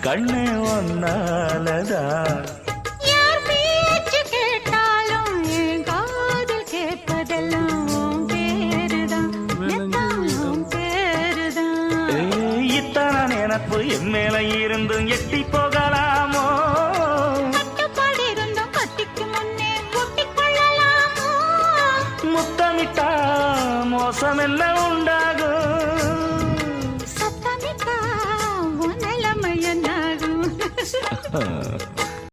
கண்ணே ஒன்னாலதான். யார் பேச்சு கேட்டாலும் என் காதில் கேட்பதெல்லாம் உன் பேருதான், எல்லாம் உன் பேருதான். இத்தனை நினப்பு என் மேல இருந்தும் எட்டி போகலாமோ? கட்டுப்பாடு இருந்தும் கட்டிக்கு முன்னே ஒட்டிக் கொள்ளலாமோ? முத்தமிட்டா மோசம் எல்லாம் உண்டாகும். சத்தமிட்டா உன் நிலைமை என்னாகும்?